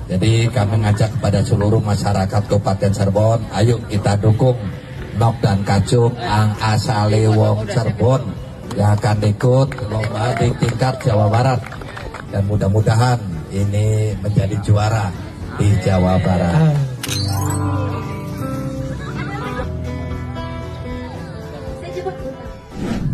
Jadi kami mengajak kepada seluruh masyarakat Kabupaten Cirebon, ayo kita dukung Nok dan Kacung ang asale wong Cirebon yang akan ikut lomba di tingkat Jawa Barat, dan mudah-mudahan ini menjadi juara di Jawa Barat.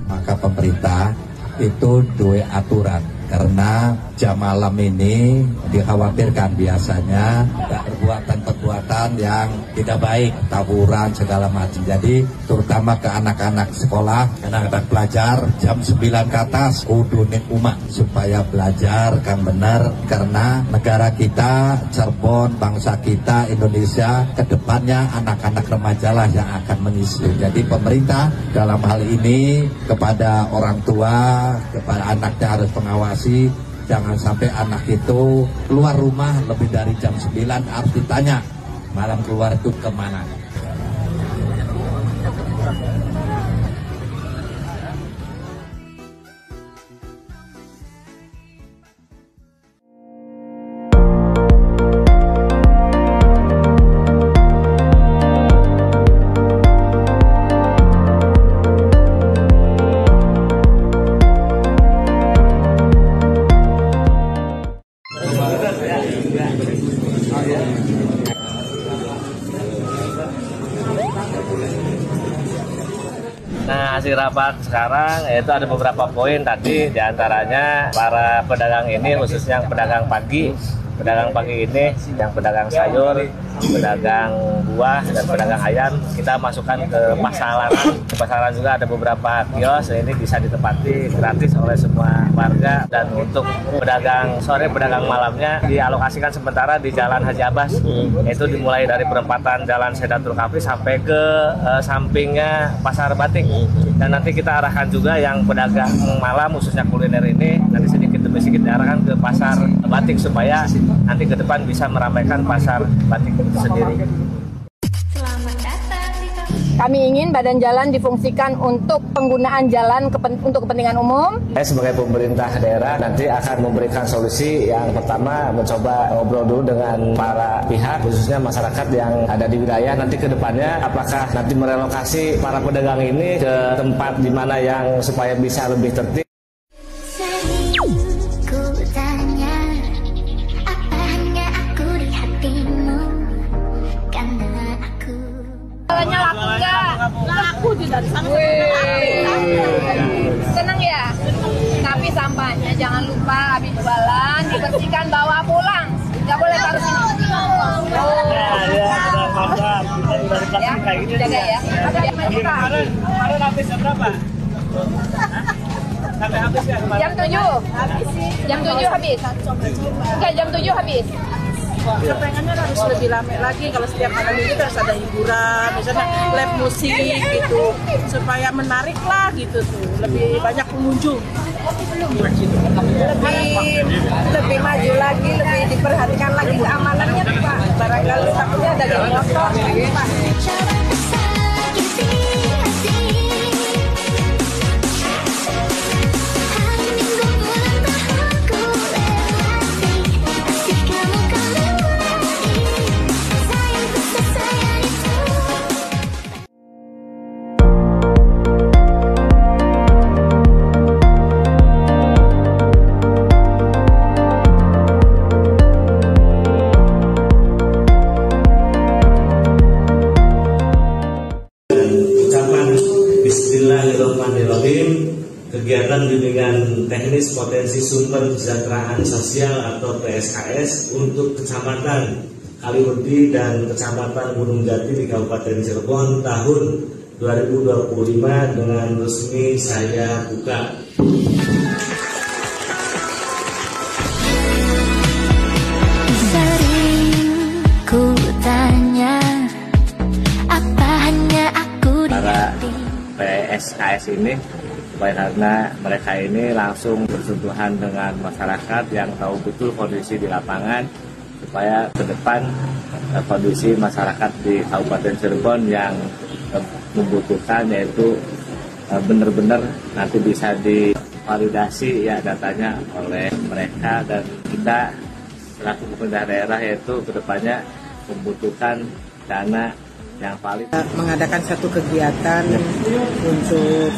Maka pemerintah itu dua aturan, karena jam malam ini dikhawatirkan biasanya ada perbuatan-perbuatan yang tidak baik, tawuran segala macam. Jadi terutama ke anak-anak sekolah, anak-anak pelajar jam 9 ke atas kudu ning umah supaya belajar kang benar, karena negara kita Cirebon, bangsa kita Indonesia kedepannya anak-anak remaja lah yang akan mengisi. Jadi pemerintah dalam hal ini kepada orang tua, kepada anaknya harus mengawasi. Jangan sampai anak itu keluar rumah lebih dari jam 9, harus ditanya malam keluar itu kemana. Nah, hasil rapat sekarang yaitu ada beberapa poin tadi, diantaranya para pedagang ini, khususnya yang pedagang pagi ini, yang pedagang sayur, pedagang buah, dan pedagang ayam, kita masukkan ke pasaran. Di pasaran juga ada beberapa kios, ini bisa ditempati gratis oleh semua warga. Dan untuk pedagang sore, pedagang malamnya dialokasikan sementara di Jalan Haji Abbas, yaitu dimulai dari perempatan Jalan Sedatul Kafi sampai ke sampingnya Pasar Batik. Dan nanti kita arahkan juga yang pedagang malam, khususnya kuliner ini, nanti sedikit demi sedikit diarahkan ke Pasar Batik supaya nanti ke depan bisa meramaikan Pasar Batik itu sendiri. Kami ingin badan jalan difungsikan untuk penggunaan jalan untuk kepentingan umum. Saya sebagai pemerintah daerah nanti akan memberikan solusi. Yang pertama, mencoba ngobrol dulu dengan para pihak, khususnya masyarakat yang ada di wilayah. Nanti ke depannya apakah nanti merelokasi para pedagang ini ke tempat di mana yang supaya bisa lebih tertib. Laku juga di sana. Senang ya? Tapi sampahnya jangan lupa habis jualan dibersihkan, bawa pulang. Nggak boleh taruh sini. Ya, jaga ya. Kemarin habis berapa? Sampai habis ya kemarin? Jam 7. Jam 7 habis. Enggak, jam 7 habis. Kepengennya harus lebih ramai lagi, kalau setiap malam itu harus ada hiburan, misalnya live musik gitu, supaya menarik lah gitu tuh, lebih banyak pengunjung. Lebih maju lagi, lebih diperhatikan lagi keamanannya Pak. Barangkali takutnya ada geng motor Pak. Bismillahirrahmanirrahim. Kegiatan bimbingan teknis potensi sumber kesejahteraan sosial atau PSKS untuk Kecamatan Kaliurdi dan Kecamatan Gunung Jati di Kabupaten Cirebon tahun 2025 dengan resmi saya buka. Sering ku tanya apa hanya aku para PSKS ini, karena mereka ini langsung bersentuhan dengan masyarakat yang tahu betul kondisi di lapangan, supaya ke depan kondisi masyarakat di Kabupaten Cirebon yang membutuhkan yaitu benar-benar nanti bisa divalidasi ya datanya oleh mereka, dan kita selaku pemerintah daerah yaitu kedepannya membutuhkan dana yang valid. Mengadakan satu kegiatan untuk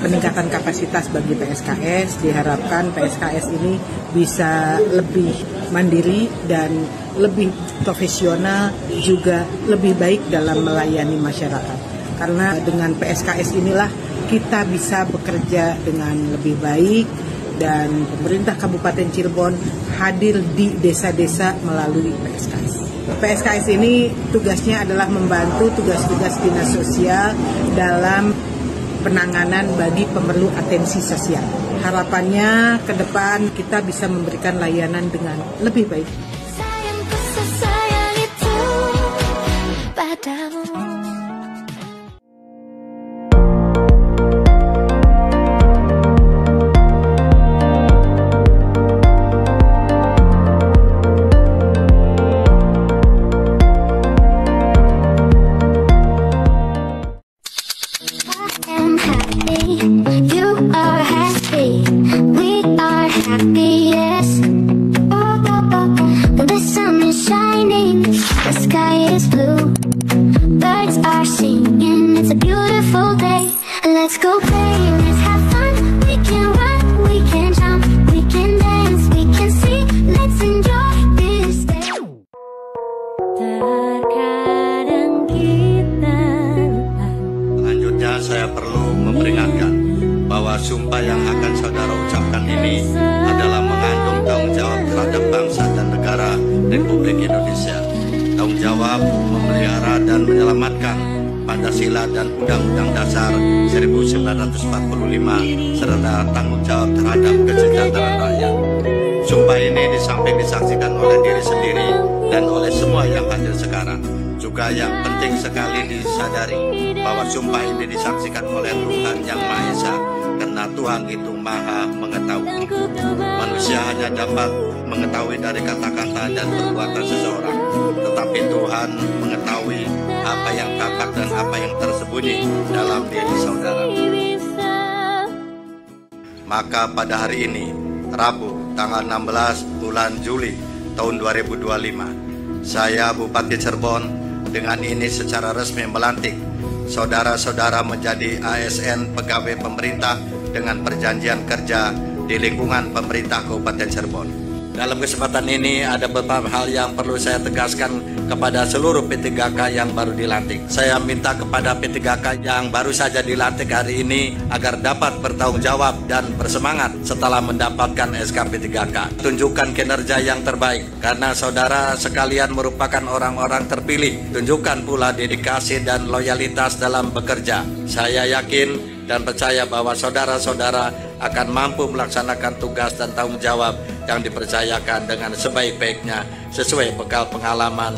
peningkatan kapasitas bagi PSKS, diharapkan PSKS ini bisa lebih mandiri dan lebih profesional, juga lebih baik dalam melayani masyarakat. Karena dengan PSKS inilah kita bisa bekerja dengan lebih baik, dan pemerintah Kabupaten Cirebon hadir di desa-desa melalui PSKS. PSKS ini tugasnya adalah membantu tugas-tugas dinas sosial dalam penanganan bagi pemerlu atensi sosial. Harapannya ke depan kita bisa memberikan layanan dengan lebih baik. Sayangku sesayang itu padamu. Saya perlu memperingatkan bahwa sumpah yang akan saudara ucapkan ini adalah mengandung tanggung jawab terhadap bangsa dan negara Republik Indonesia. Tanggung jawab memelihara dan menyelamatkan Pancasila dan Undang-Undang Dasar 1945 serta tanggung jawab terhadap kesejahteraan rakyat. Sumpah ini di samping disaksikan oleh diri sendiri dan oleh semua yang hadir sekarang, juga yang penting sekali disadari bahwa sumpah ini disaksikan oleh Tuhan Yang Maha Esa, karena Tuhan itu Maha Mengetahui. Manusia hanya dapat mengetahui dari kata-kata dan perbuatan seseorang, tetapi Tuhan mengetahui apa yang tampak dan apa yang tersembunyi dalam diri saudara. Maka pada hari ini, Rabu, tanggal 16 bulan Juli tahun 2025, saya Bupati Cirebon dengan ini secara resmi melantik saudara-saudara menjadi ASN pegawai pemerintah dengan perjanjian kerja di lingkungan pemerintah Kabupaten Cirebon. Dalam kesempatan ini ada beberapa hal yang perlu saya tegaskan kepada seluruh P3K yang baru dilantik. Saya minta kepada P3K yang baru saja dilantik hari ini agar dapat bertanggung jawab dan bersemangat setelah mendapatkan SK P3K. Tunjukkan kinerja yang terbaik karena saudara sekalian merupakan orang-orang terpilih. Tunjukkan pula dedikasi dan loyalitas dalam bekerja. Saya yakin dan percaya bahwa saudara-saudara akan mampu melaksanakan tugas dan tanggung jawab yang dipercayakan dengan sebaik-baiknya sesuai bekal pengalaman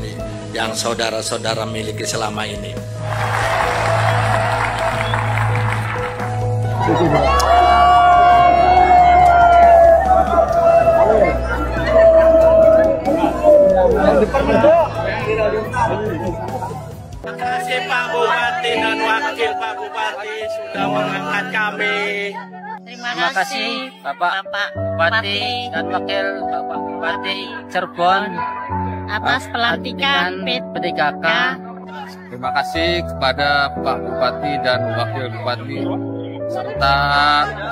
yang saudara-saudara miliki selama ini. Terima kasih Pak Bupati dan Wakil Pak Bupati sudah mengangkat kami. Terima kasih Bapak Bupati dan Wakil Bapak Bupati Cirebon atas pelantikan P3K. Terima kasih kepada Pak Bupati dan Wakil Bupati serta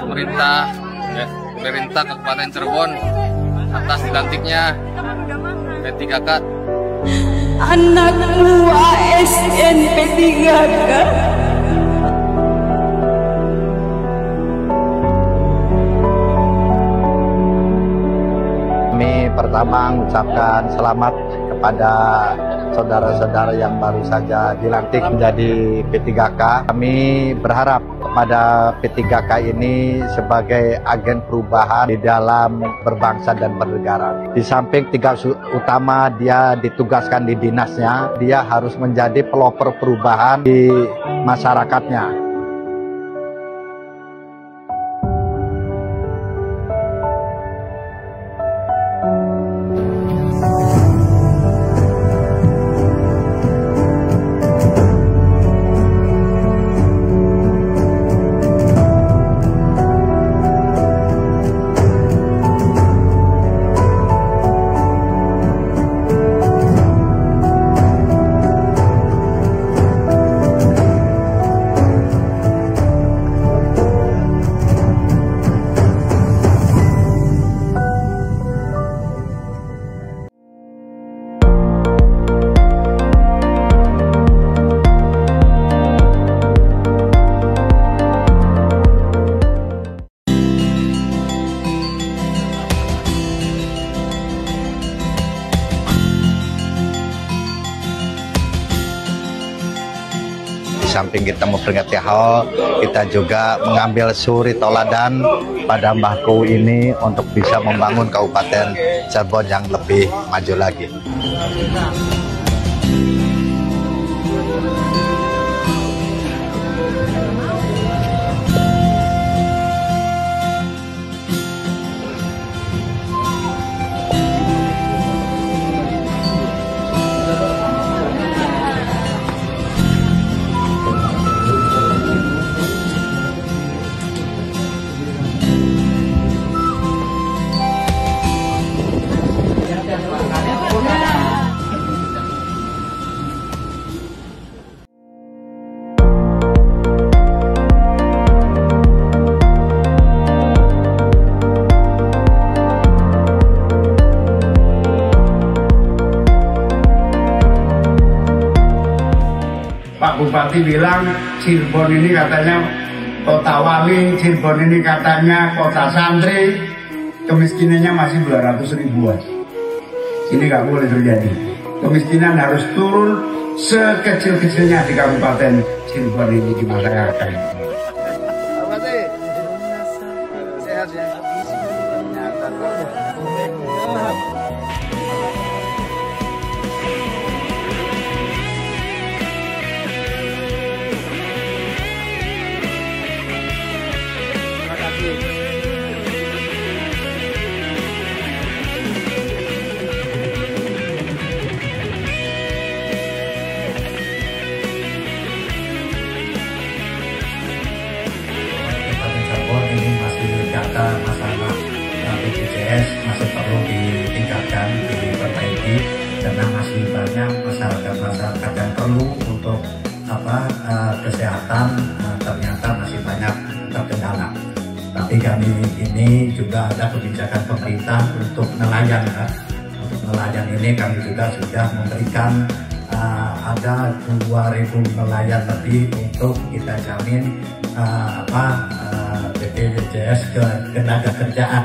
pemerintah Kabupaten Cirebon atas dilantiknya P3K. Anakku ASN P3K. Kami pertama mengucapkan selamat kepada saudara-saudara yang baru saja dilantik menjadi P3K. Kami berharap kepada P3K ini sebagai agen perubahan di dalam berbangsa dan bernegara. Di samping tugas utama dia ditugaskan di dinasnya, dia harus menjadi pelopor perubahan di masyarakatnya. samping kita memperingati HAL, kita juga mengambil suri toladan pada Mbahku ini untuk bisa membangun Kabupaten Cirebon yang lebih maju lagi. Pak Bupati bilang Cirebon ini katanya kota wali, Cirebon ini katanya kota santri, kemiskinannya masih 200 ribuan. Ini nggak boleh terjadi. Kemiskinan harus turun sekecil-kecilnya di Kabupaten Cirebon ini di masyarakat. Sehat ya. Masalah BPJS masih perlu ditingkatkan, diperbaiki, karena masih banyak masyarakat yang perlu untuk kesehatan, ternyata masih banyak terkendala. Tapi kami ini juga ada kebijakan pemerintah untuk nelayan. Untuk nelayan ini kami juga sudah memberikan ada 2.000 nelayan lebih untuk kita jamin BPJS ketenaga kerjaan.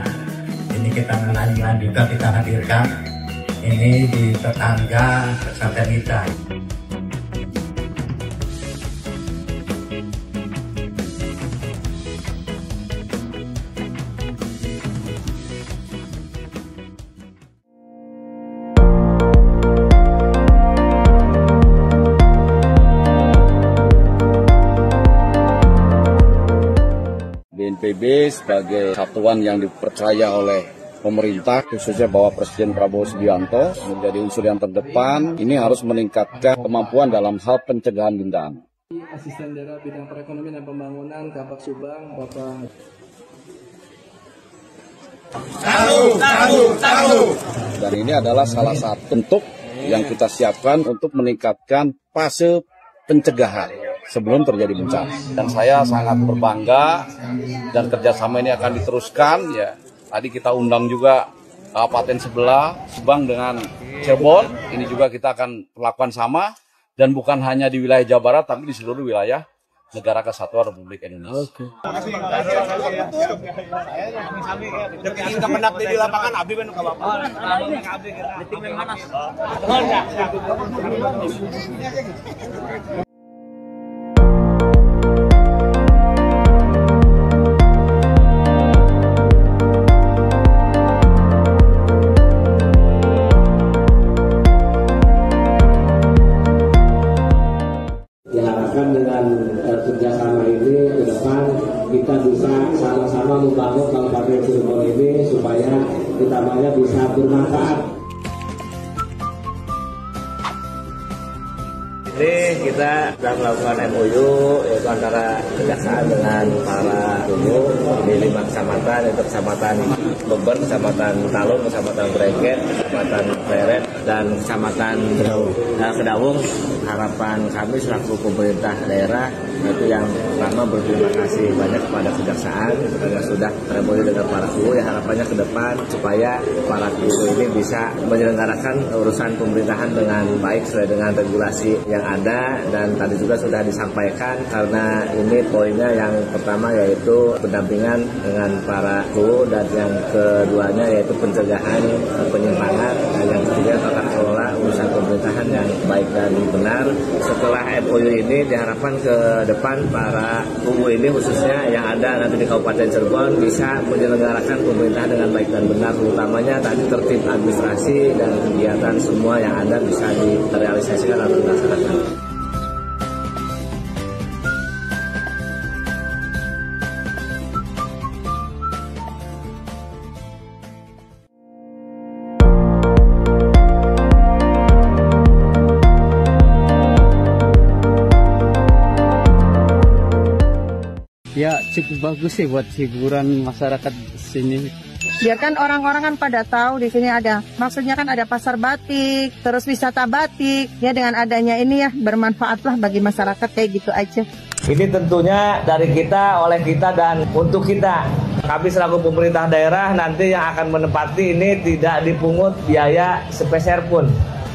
Ini kita nelayan juga kita hadirkan ini di tetangga pesantren kita. BNPB sebagai satuan yang dipercaya oleh pemerintah, khususnya Bapak Presiden Prabowo Subianto, menjadi unsur yang terdepan. Ini harus meningkatkan kemampuan dalam hal pencegahan bencana. Asisten Daerah Bidang Perekonomian dan Pembangunan Kabak Subang, Bapak. Dan ini adalah salah satu bentuk yang kita siapkan untuk meningkatkan fase pencegahan sebelum terjadi bencana. Dan saya sangat berbangga dan kerjasama ini akan diteruskan. Ya, tadi kita undang juga kabupaten sebelah, Subang dengan Cirebon. Ini juga kita akan lakukan sama, dan bukan hanya di wilayah Jawa Barat, tapi di seluruh wilayah Negara Kesatuan Republik Indonesia. Oke. Di lapangan abdi kan ke Bapak. Dengan kerjasama ini ke depan kita bisa sama-sama membangun Kabupaten Cirebon ini supaya utamanya bisa bermanfaat. Ini kita sudah melakukan MOU yaitu antara kejaksaan dengan para guru di 5 kecamatan, yaitu Kecamatan Beber, Kecamatan Talun, Kecamatan Breket, Kecamatan Pleret, dan Kecamatan Kedawung. Harapan kami selaku pemerintah daerah itu yang pertama berterima kasih banyak kepada kejaksaan karena sudah MOU dengan para guru. Ya, harapannya ke depan supaya para guru ini bisa menyelenggarakan urusan pemerintahan dengan baik sesuai dengan regulasi yang ada, dan tadi juga sudah disampaikan karena ini poinnya yang pertama yaitu pendampingan dengan para guru, dan yang keduanya yaitu pencegahan penyimpangan, dan yang ketiga tata kelola urusan pemerintahan yang baik dan dan benar. Setelah MOU ini diharapkan ke depan para kubu ini khususnya yang ada nanti di Kabupaten Cirebon bisa menyelenggarakan pemerintah dengan baik dan benar, utamanya tadi tertib administrasi dan kegiatan semua yang ada bisa direalisasikan atau dilaksanakan. Ya cukup bagus sih buat hiburan masyarakat sini. Biarkan orang-orang kan pada tahu di sini ada, maksudnya kan ada pasar batik, terus wisata batik. Ya dengan adanya ini ya bermanfaatlah bagi masyarakat kayak gitu aja. Ini tentunya dari kita, oleh kita, dan untuk kita. Kami selaku pemerintah daerah nanti yang akan menempati ini tidak dipungut biaya sepeser pun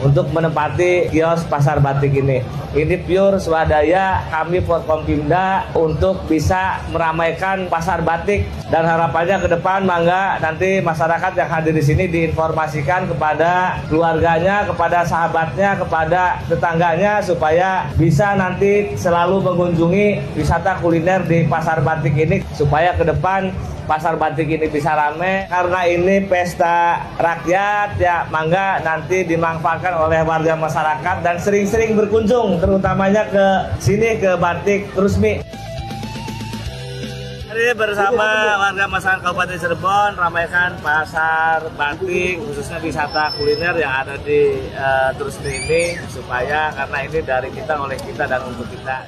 untuk menempati kios pasar batik ini. Ini pure swadaya kami Forkompimda untuk bisa meramaikan pasar batik, dan harapannya ke depan mangga nanti masyarakat yang hadir di sini diinformasikan kepada keluarganya, kepada sahabatnya, kepada tetangganya supaya bisa nanti selalu mengunjungi wisata kuliner di pasar batik ini supaya ke depan pasar batik ini bisa rame, karena ini pesta rakyat ya, mangga nanti dimanfaatkan oleh warga masyarakat dan sering-sering berkunjung terutamanya ke sini, ke Batik Trusmi. Hari bersama warga masyarakat Kabupaten Cirebon ramaikan pasar batik khususnya wisata kuliner yang ada di Trusmi ini supaya karena ini dari kita, oleh kita, dan untuk kita.